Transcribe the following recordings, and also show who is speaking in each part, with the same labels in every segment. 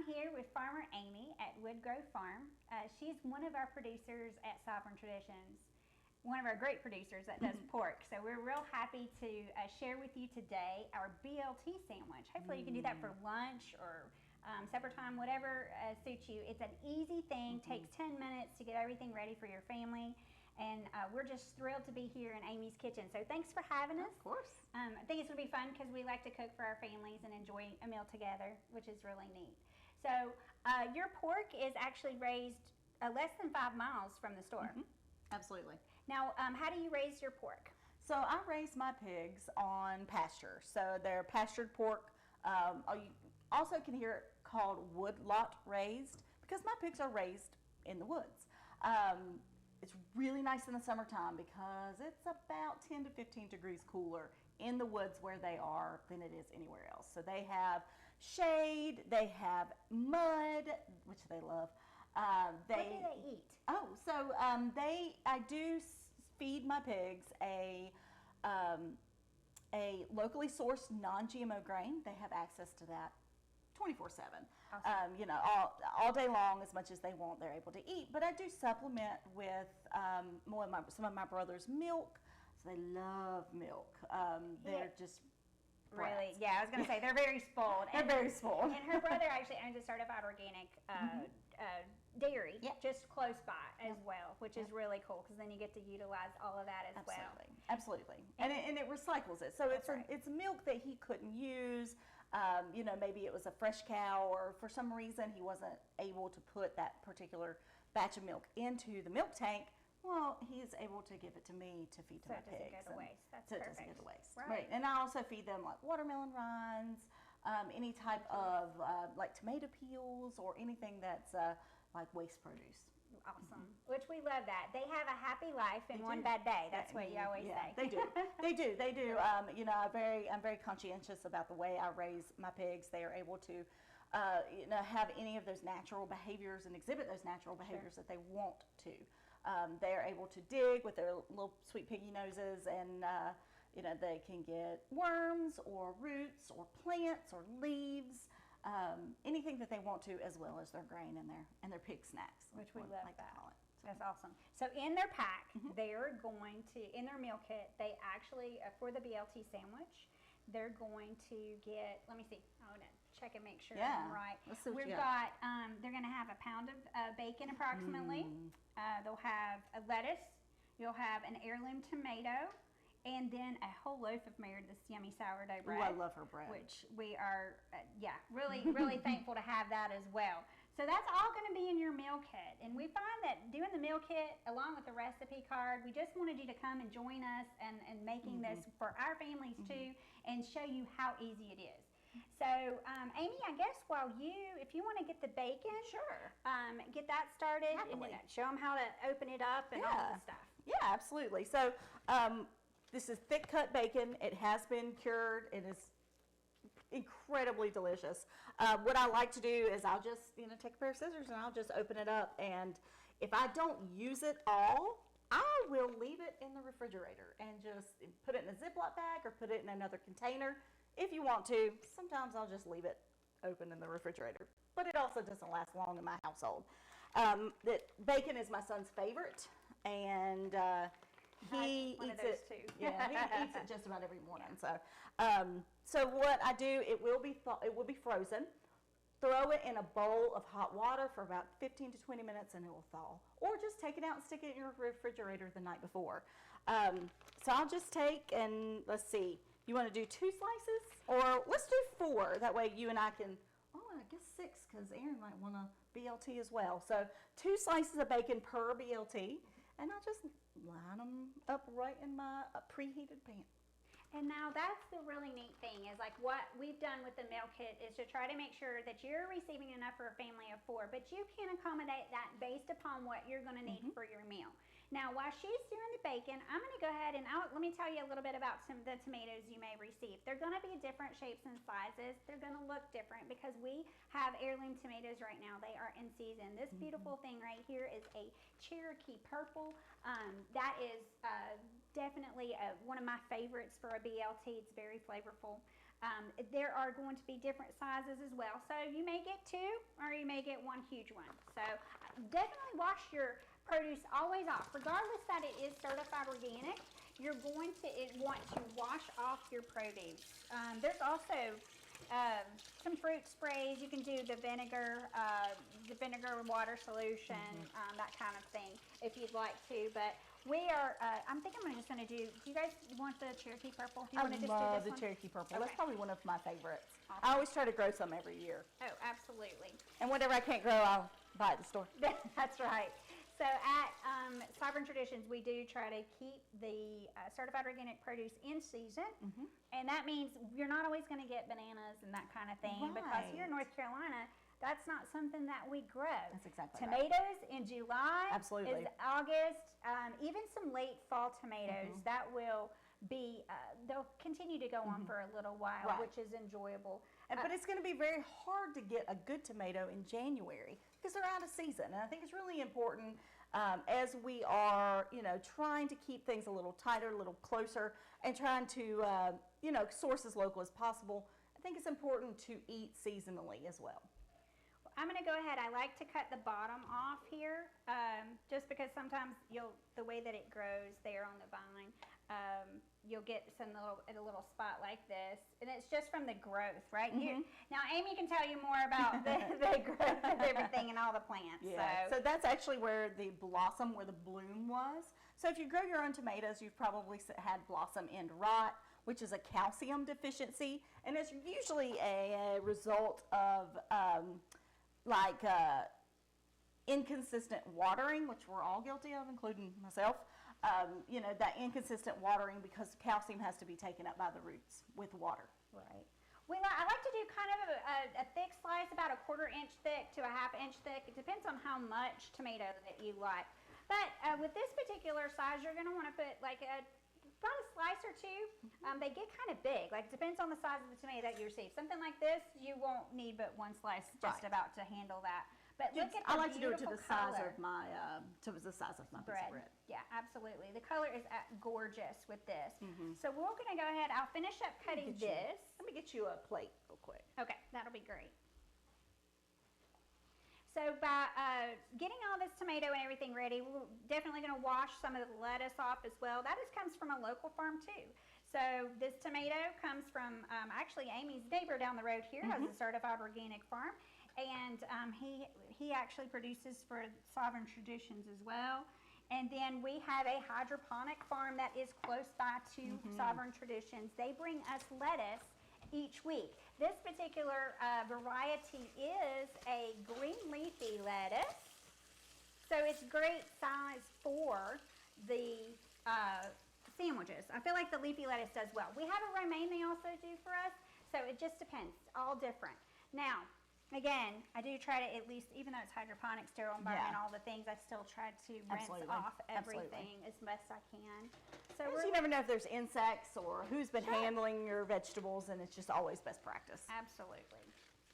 Speaker 1: I'm here with Farmer Amy at Woodgrove Farm. She's one of our producers at Sovereign Traditions, one of our great producers that does pork. So we're real happy to share with you today our BLT sandwich. Hopefully you can do that for lunch or supper time, whatever suits you. It's an easy thing, takes 10 minutes to get everything ready for your family. And we're just thrilled to be here in Amy's kitchen. So thanks for having us.
Speaker 2: Of course.
Speaker 1: I think it's going to be fun because we like to cook for our families and enjoy a meal together, which is really neat. So your pork is actually raised less than 5 miles from the store.
Speaker 2: Absolutely.
Speaker 1: Now, how do you raise your pork?
Speaker 2: So I raise my pigs on pasture. So they're pastured pork. You also can hear it called woodlot raised because my pigs are raised in the woods. It's really nice in the summertime because it's about 10 to 15 degrees cooler in the woods where they are than it is anywhere else. So they have shade, they have mud, which they love.
Speaker 1: What do they eat?
Speaker 2: Oh, so I do feed my pigs a locally sourced non-GMO grain. They have access to that 24/7.
Speaker 1: Awesome.
Speaker 2: You know, all day long, as much as they want, they're able to eat. But I do supplement with some of my brother's milk. So they love milk. They're just
Speaker 1: really, yeah. I was going to say they're very spoiled.
Speaker 2: They're very spoiled.
Speaker 1: And her brother actually owns a certified organic dairy, just close by as well, which is really cool because then you get to utilize all of that as well.
Speaker 2: Absolutely. And it recycles it. So it's milk that he couldn't use. You know, maybe it was a fresh cow or for some reason he wasn't able to put that particular batch of milk into the milk tank. Well, he's able to give it to me to feed to my pigs.
Speaker 1: So it doesn't go to waste. That's
Speaker 2: so
Speaker 1: perfect.
Speaker 2: It doesn't go to waste.
Speaker 1: Right.
Speaker 2: And I also feed them like watermelon rinds, any type of like tomato peels or anything that's like waste produce.
Speaker 1: Awesome. Which we love that. They have a happy life in one bad day. That's what you always say.
Speaker 2: They do. They do. You know, I'm very conscientious about the way I raise my pigs. They are able to, you know, have any of those natural behaviors and exhibit those natural behaviors that they want to. They are able to dig with their little sweet piggy noses, and you know, they can get worms or roots or plants or leaves. Anything that they want to, as well as their grain and their pig snacks,
Speaker 1: which we love
Speaker 2: like
Speaker 1: that.
Speaker 2: To call it.
Speaker 1: That's awesome. So in their pack, they're going to, in their meal kit, they actually for the BLT sandwich, they're going to get. Let me see. I want to check and make sure I'm right. We've got. They're going to have a pound of bacon approximately. They'll have a lettuce. You'll have an heirloom tomato. And then a whole loaf of this yummy sourdough bread.
Speaker 2: Oh, I love her bread.
Speaker 1: Which we are, really thankful to have that as well. So that's all going to be in your meal kit. And we find that doing the meal kit along with the recipe card, we just wanted you to come and join us and making this for our families too and show you how easy it is. So, Amy, I guess if you want to get the bacon, get that started and then show them how to open it up and all the stuff.
Speaker 2: Yeah, absolutely. So, this is thick cut bacon. It has been cured. It is incredibly delicious. What I like to do is I'll just, take a pair of scissors and I'll just open it up. And if I don't use it all, I will leave it in the refrigerator and just put it in a Ziploc bag or put it in another container if you want to. Sometimes I'll just leave it open in the refrigerator, but it also doesn't last long in my household. Bacon is my son's favorite, and he eats it too. Yeah, he eats it just about every morning. So what I do, it will be frozen. Throw it in a bowl of hot water for about 15 to 20 minutes, and it will thaw. Or just take it out and stick it in your refrigerator the night before. So I'll just take and let's see. You want to do 2 slices, or let's do 4. That way you and I can. Oh, I guess 6 because Aaron might want a BLT as well. So 2 slices of bacon per BLT. And I'll just line them up right in my preheated pan.
Speaker 1: And now that's the really neat thing is like what we've done with the meal kit is to try to make sure that you're receiving enough for a family of 4, but you can accommodate that based upon what you're going to need for your meal. Now, while she's doing the bacon, I'm going to go ahead and let me tell you a little bit about some of the tomatoes you may receive. They're going to be different shapes and sizes. They're going to look different because we have heirloom tomatoes right now. They are in season. This beautiful thing right here is a Cherokee purple. That is definitely one of my favorites for a BLT. It's very flavorful. There are going to be different sizes as well. So you may get 2 or you may get 1 huge one. So definitely wash your produce always off. Regardless that it is certified organic, you're going to want to wash off your produce. There's also some fruit sprays. You can do the vinegar water solution, that kind of thing if you'd like to. But we are, I'm just going to do you guys want the Cherokee Purple? Do you want to just do
Speaker 2: love
Speaker 1: this
Speaker 2: the
Speaker 1: one?
Speaker 2: Cherokee Purple.
Speaker 1: Okay.
Speaker 2: That's probably one of my favorites.
Speaker 1: Awesome.
Speaker 2: I always try to grow some every year.
Speaker 1: Oh, absolutely.
Speaker 2: And whatever I can't grow, I'll buy at the store.
Speaker 1: That's right. So at Sovereign Traditions, we do try to keep the certified organic produce in season. And that means you're not always going to get bananas and that kind of thing. Because here in North Carolina, that's not something that we grow.
Speaker 2: That's exactly
Speaker 1: Tomatoes in July.
Speaker 2: Absolutely.
Speaker 1: Is August. Even some late fall tomatoes that will be, they'll continue to go on for a little while, which is enjoyable.
Speaker 2: But it's going to be very hard to get a good tomato in January because they're out of season. And I think it's really important as we are, trying to keep things a little tighter, a little closer, and trying to, source as local as possible. I think it's important to eat seasonally as well.
Speaker 1: I'm going to go ahead. I like to cut the bottom off here, just because sometimes the way that it grows there on the vine, you'll get a little spot like this, and it's just from the growth, right? Now, Amy can tell you more about the growth of everything and all the plants.
Speaker 2: Yeah. So that's actually where the blossom, where the bloom was. So if you grow your own tomatoes, you've probably had blossom end rot, which is a calcium deficiency, and it's usually a result of inconsistent watering, which we're all guilty of, including myself. That inconsistent watering because calcium has to be taken up by the roots with water.
Speaker 1: Right. I like to do kind of a thick slice, about a 1/4 inch thick to a 1/2 inch thick. It depends on how much tomato that you like. But with this particular size, you're going to want to put about a slice or 2. They get kind of big. It depends on the size of the tomato that you receive. Something like this, you won't need but 1 slice just about to handle that. But look at the
Speaker 2: I like to do it to the size
Speaker 1: color.
Speaker 2: of my piece of bread.
Speaker 1: Yeah, absolutely. The color is gorgeous with this. So we're going to go ahead. I'll finish up cutting this.
Speaker 2: Let me get you a plate real quick.
Speaker 1: Okay, that'll be great. So by getting all this tomato and everything ready, we're definitely going to wash some of the lettuce off as well. That comes from a local farm too. So this tomato comes from actually Amy's neighbor down the road here has a certified organic farm. And he actually produces for Sovereign Traditions as well. And then we have a hydroponic farm that is close by to Sovereign Traditions. They bring us lettuce each week. This particular variety is a green leafy lettuce. So it's great size for the sandwiches. I feel like the leafy lettuce does well. We have a romaine they also do for us. So it just depends. All different. Now, again, I do try to at least, even though it's hydroponic, sterile environment, all the things, I still try to rinse off everything as best I can. So
Speaker 2: you never know if there's insects or who's been handling your vegetables, and it's just always best practice.
Speaker 1: Absolutely.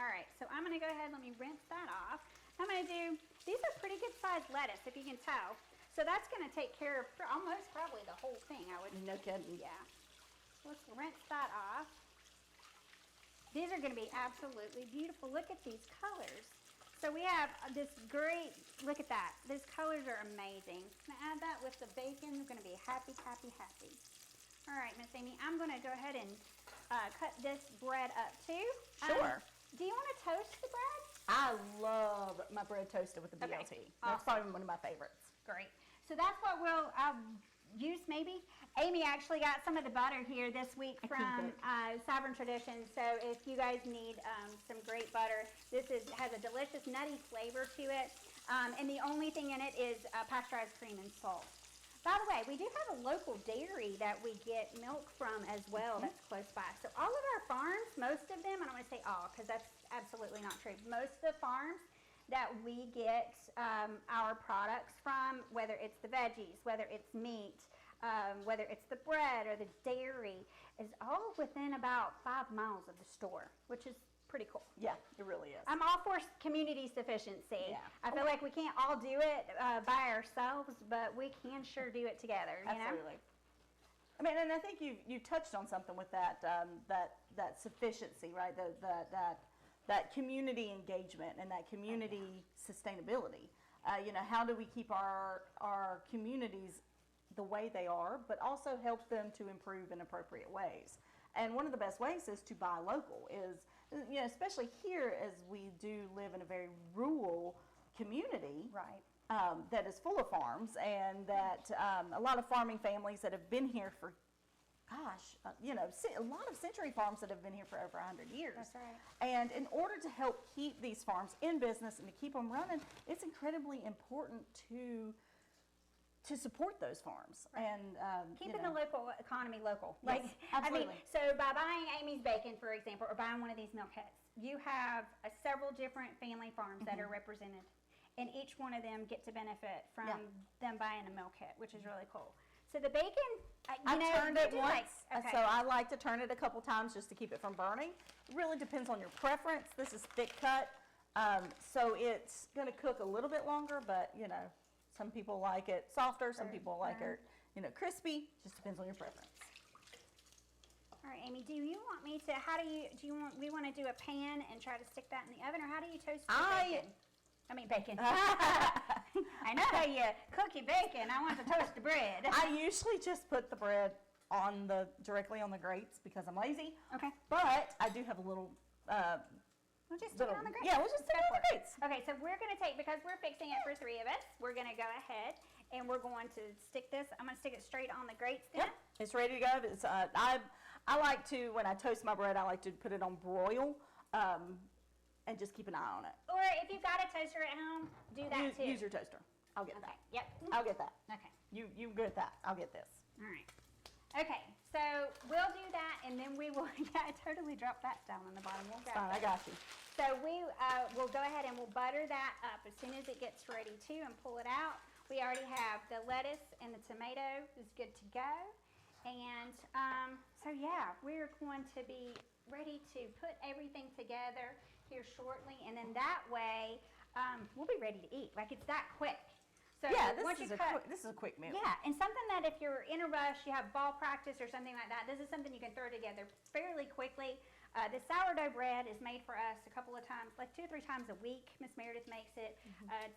Speaker 1: All right, so I'm going to go ahead and let me rinse that off. I'm going to do, these are pretty good sized lettuce, if you can tell. So that's going to take care of almost probably the whole thing, I would.
Speaker 2: No kidding.
Speaker 1: Yeah. Let's rinse that off. These are going to be absolutely beautiful. Look at these colors. So we have this great, look at that. These colors are amazing. Going to add that with the bacon. We're going to be happy, happy, happy. All right, Miss Amy, I'm going to go ahead and cut this bread up too.
Speaker 2: Sure.
Speaker 1: Do you want to toast the bread?
Speaker 2: I love my bread toasted with the BLT.
Speaker 1: Okay,
Speaker 2: That's probably one of my favorites.
Speaker 1: Great. So that's what we'll use maybe. Amy actually got some of the butter here this week from Sovereign Traditions. So if you guys need some great butter, this has a delicious nutty flavor to it. And the only thing in it is pasteurized cream and salt. By the way, we do have a local dairy that we get milk from as well that's close by. So all of our farms, most of them, I don't want to say all because that's absolutely not true. Most of the farms that we get our products from, whether it's the veggies, whether it's meat, whether it's the bread or the dairy, is all within about 5 miles of the store, which is pretty cool.
Speaker 2: Yeah, it really is.
Speaker 1: I'm all for community sufficiency.
Speaker 2: Yeah.
Speaker 1: I feel like we can't all do it by ourselves, but we can sure do it together. You
Speaker 2: Absolutely.
Speaker 1: know?
Speaker 2: I mean, and I think you touched on something with that that sufficiency, right? That community engagement and that community sustainability. How do we keep our communities the way they are, but also help them to improve in appropriate ways? And one of the best ways is to buy local. Especially here, as we do live in a very rural community,
Speaker 1: Right.
Speaker 2: That is full of farms, and that a lot of farming families that have been here for, a lot of century farms that have been here for over 100 years.
Speaker 1: That's right.
Speaker 2: And in order to help keep these farms in business and to keep them running, it's incredibly important to support those farms.
Speaker 1: Right.
Speaker 2: And
Speaker 1: Keeping the local economy local.
Speaker 2: Yes, absolutely.
Speaker 1: So by buying Amy's Bacon, for example, or buying one of these milk kits, you have several different family farms that are represented, and each one of them get to benefit from them buying a milk kit, which is really cool. So the bacon,
Speaker 2: I've turned it once,
Speaker 1: okay.
Speaker 2: so I like to turn it a couple times just to keep it from burning. It really depends on your preference. This is thick cut, so it's going to cook a little bit longer, but some people like it softer, some people like it crispy. Just depends on your preference.
Speaker 1: All right, Amy, do you want me to? We want to do a pan and try to stick that in the oven, or how do you toast your bacon? Bacon. I know how you cook your bacon. I want to toast the bread.
Speaker 2: I usually just put the bread directly on the grates because I'm lazy.
Speaker 1: Okay.
Speaker 2: But I do have a little.
Speaker 1: We'll just stick it on the grates.
Speaker 2: Yeah, we'll just stick it on the grates.
Speaker 1: Okay, so we're going to because we're fixing it for 3 of us, we're going to go ahead and we're going to stick this. I'm going to stick it straight on the grates then.
Speaker 2: Yep, it's ready to go. I like to, when I toast my bread, I like to put it on broil. And just keep an eye on it.
Speaker 1: Or if you've got a toaster at home, do that too.
Speaker 2: Use your toaster. I'll get that.
Speaker 1: Yep.
Speaker 2: I'll get that.
Speaker 1: Okay.
Speaker 2: You get that. I'll get this.
Speaker 1: All right. Okay, so we'll do that, and then we will. Yeah, I totally dropped that down on the bottom. We'll grab
Speaker 2: Fine, I got you.
Speaker 1: So we'll go ahead and we'll butter that up as soon as it gets ready and pull it out. We already have the lettuce and the tomato is good to go, and so yeah, we're going to be ready to put everything together here shortly, and then that way we'll be ready to eat. Like, it's that quick. So
Speaker 2: yeah,
Speaker 1: this is
Speaker 2: a quick meal.
Speaker 1: Yeah, and something that if you're in a rush, you have ball practice or something like that, this is something you can throw together fairly quickly. The sourdough bread is made for us a couple of times, like 2 or 3 times a week. Miss Meredith makes it.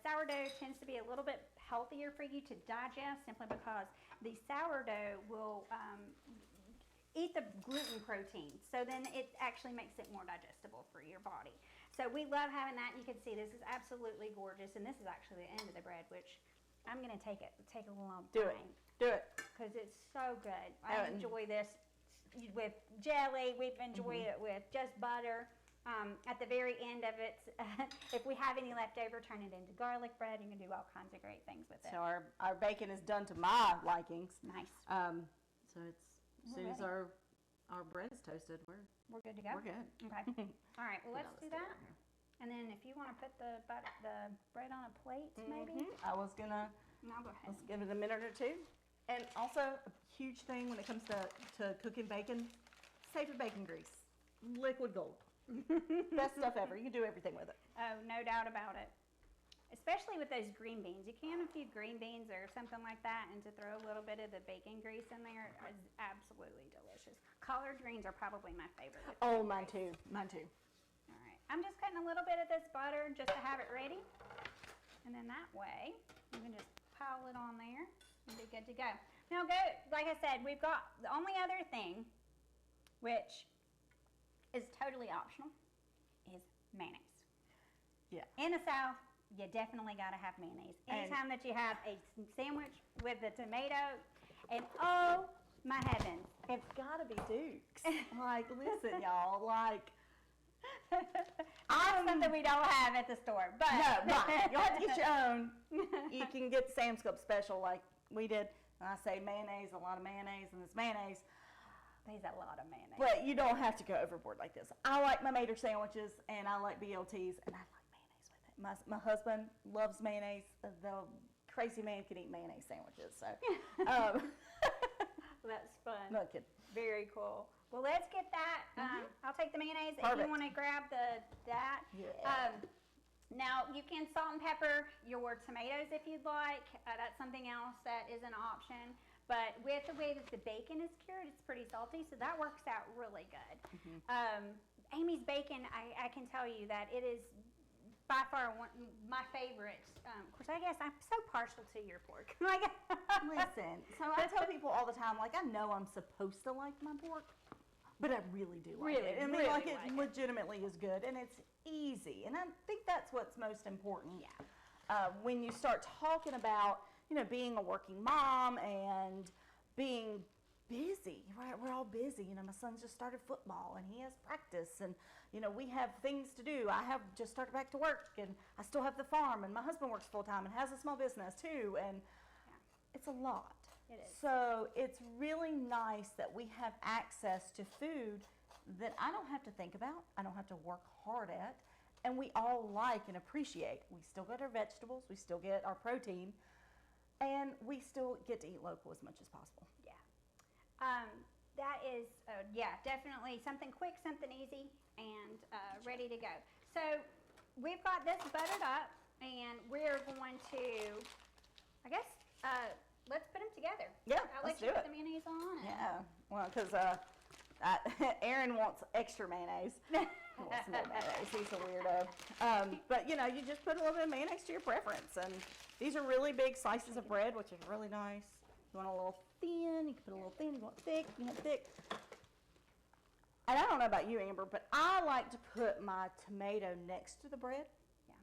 Speaker 1: Sourdough tends to be a little bit healthier for you to digest simply because the sourdough will eat the gluten protein, so then it actually makes it more digestible for your body. So we love having that. You can see this is absolutely gorgeous, and this is actually the end of the bread, which I'm going to take a little
Speaker 2: Do it
Speaker 1: because it's so good. I enjoy this with jelly. We've enjoyed it with just butter. At the very end of it, if we have any left over, turn it into garlic bread. You can do all kinds of great things with it.
Speaker 2: So our bacon is done to my likings.
Speaker 1: Nice.
Speaker 2: So it's as soon as our bread is toasted,
Speaker 1: we're good to go.
Speaker 2: We're good.
Speaker 1: Okay. All right. Well, let's do that. And then if you want to put the bread on a plate, maybe.
Speaker 2: I was gonna.
Speaker 1: No, go ahead.
Speaker 2: Let's give it a minute or two. And also a huge thing when it comes to cooking bacon, save your bacon grease. Liquid gold. Best stuff ever. You can do everything with it.
Speaker 1: Oh, no doubt about it. Especially with those green beans. You can a few green beans or something like that, and to throw a little bit of the bacon grease in there is absolutely delicious. Collard greens are probably my favorite.
Speaker 2: Oh, mine too. Mine too.
Speaker 1: All right. I'm just cutting a little bit of this butter just to have it ready. And then that way, you can just pile it on there and be good to go. Now, like I said, we've got the only other thing, which is totally optional, is mayonnaise.
Speaker 2: Yeah.
Speaker 1: In the South, you definitely got to have mayonnaise. Anytime that you have a sandwich with the tomato, and oh my heavens,
Speaker 2: it's got to be Duke's. Like, listen, y'all, like.
Speaker 1: That's something we don't have at the store, but.
Speaker 2: No, right. You'll have to get your own. You can get the Sam's Club special like we did. And I say mayonnaise, a lot of mayonnaise, and this mayonnaise.
Speaker 1: There's a lot of mayonnaise.
Speaker 2: But you don't have to go overboard like this. I like my Mater sandwiches, and I like BLTs, and I like my husband loves mayonnaise. The crazy man can eat mayonnaise sandwiches. So
Speaker 1: that's fun.
Speaker 2: No kidding.
Speaker 1: Very cool. Well, let's get that. I'll take the mayonnaise.
Speaker 2: Perfect.
Speaker 1: If you want to grab that.
Speaker 2: Yeah.
Speaker 1: Now, you can salt and pepper your tomatoes if you'd like. That's something else that is an option. But with the way that the bacon is cured, it's pretty salty, so that works out really good. Amy's bacon, I can tell you that it is by far my favorite. Of course, I guess I'm so partial to your pork.
Speaker 2: Listen, so I tell people all the time, like, I know I'm supposed to like my pork, but I really do like it. I mean, like, it legitimately is good, and it's easy. And I think that's what's most important.
Speaker 1: Yeah.
Speaker 2: When you start talking about, you know, being a working mom and being busy, right? We're all busy. You know, my son's just started football and he has practice, and you know, we have things to do. I have just started back to work, and I still have the farm, and my husband works full time and has a small business too, and it's a lot.
Speaker 1: It is.
Speaker 2: So it's really nice that we have access to food that I don't have to think about, I don't have to work hard at, and we all like and appreciate. We still get our vegetables, we still get our protein, and we still get to eat local as much as possible.
Speaker 1: Yeah. That is, definitely something quick, something easy, and ready to go. So we've got this buttered up, and we're going to, I guess, let's put them together.
Speaker 2: Yeah,
Speaker 1: I'll
Speaker 2: let's
Speaker 1: let you
Speaker 2: do
Speaker 1: put
Speaker 2: it.
Speaker 1: the mayonnaise on.
Speaker 2: Yeah, well, because Aaron wants extra mayonnaise. He wants more mayonnaise. He's a weirdo. But, you know, you just put a little bit of mayonnaise to your preference. And these are really big slices of bread, which is really nice. You want a little thin, you can put a little thin. You want thick, you want thick. And I don't know about you, Amber, but I like to put my tomato next to the bread.
Speaker 1: Yeah.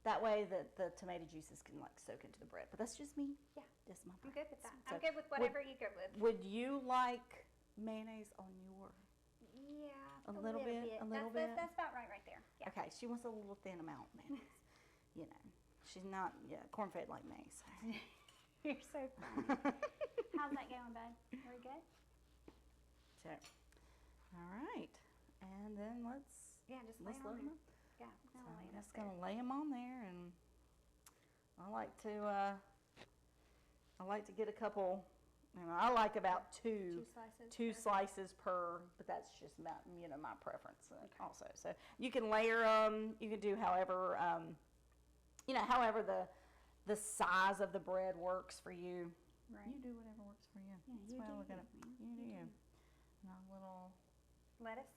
Speaker 2: That way the tomato juices can, like, soak into the bread. But that's just me.
Speaker 1: Yeah.
Speaker 2: Just my
Speaker 1: I'm good with that.
Speaker 2: So
Speaker 1: I'm good with whatever you go with.
Speaker 2: Would you like mayonnaise on your?
Speaker 1: Yeah.
Speaker 2: A little bit.
Speaker 1: That's about right there. Yeah.
Speaker 2: Okay, she wants a little thin amount of mayonnaise. You know, she's not corn-fed like me. So.
Speaker 1: You're so funny. How's that going, bud? Very good?
Speaker 2: So, all right. And then let's
Speaker 1: just lay
Speaker 2: load
Speaker 1: them on
Speaker 2: them
Speaker 1: there.
Speaker 2: up.
Speaker 1: Yeah, I'm
Speaker 2: So
Speaker 1: gonna lay
Speaker 2: I'm
Speaker 1: it
Speaker 2: just
Speaker 1: up
Speaker 2: going to lay them on there, and I like to get a couple. You know, I like about two slices per, but that's just my, you know, my preference also. So you can layer them. You can do however, you know, however the size of the bread works for you.
Speaker 1: Right.
Speaker 2: You do whatever works for you.
Speaker 1: Yeah,
Speaker 2: That's
Speaker 1: you
Speaker 2: why I
Speaker 1: do
Speaker 2: look at it.
Speaker 1: you,
Speaker 2: You do
Speaker 1: you
Speaker 2: you.
Speaker 1: do.
Speaker 2: And a little.
Speaker 1: Lettuce.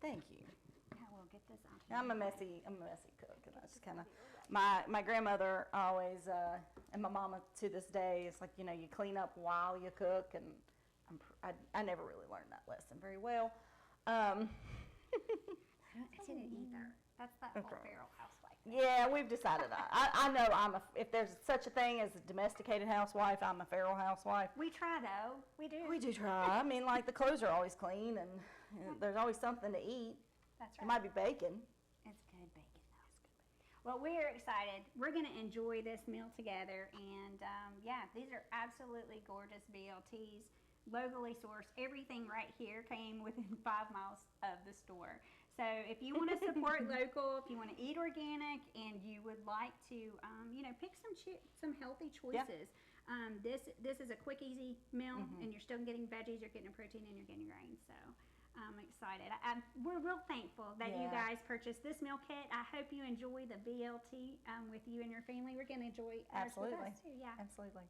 Speaker 2: Thank you.
Speaker 1: Yeah, we'll get this out.
Speaker 2: I'm a messy cook, and I just kind of, my grandmother always, and my mama to this day, it's like, you know, you clean up while you cook, and I never really learned that lesson very well.
Speaker 1: I didn't either. That's that whole feral housewife thing.
Speaker 2: Yeah, we've decided. I know if there's such a thing as a domesticated housewife, I'm a feral housewife.
Speaker 1: We try though. We do.
Speaker 2: We do try. I mean, like, the clothes are always clean, and there's always something to eat.
Speaker 1: That's
Speaker 2: It
Speaker 1: right.
Speaker 2: might be bacon.
Speaker 1: It's good bacon though. Well, we are excited. We're going to enjoy this meal together, and these are absolutely gorgeous BLTs, locally sourced. Everything right here came within 5 miles of the store. So if you want to support local, if you want to eat organic, and you would like to, pick some healthy choices. This is a quick, easy meal, and you're still getting veggies, you're getting a protein, and you're getting grains. So I'm excited. We're real thankful that you guys purchased this meal kit. I hope you enjoy the BLT with you and your family. We're going to enjoy ours with us too. Yeah.
Speaker 2: Absolutely.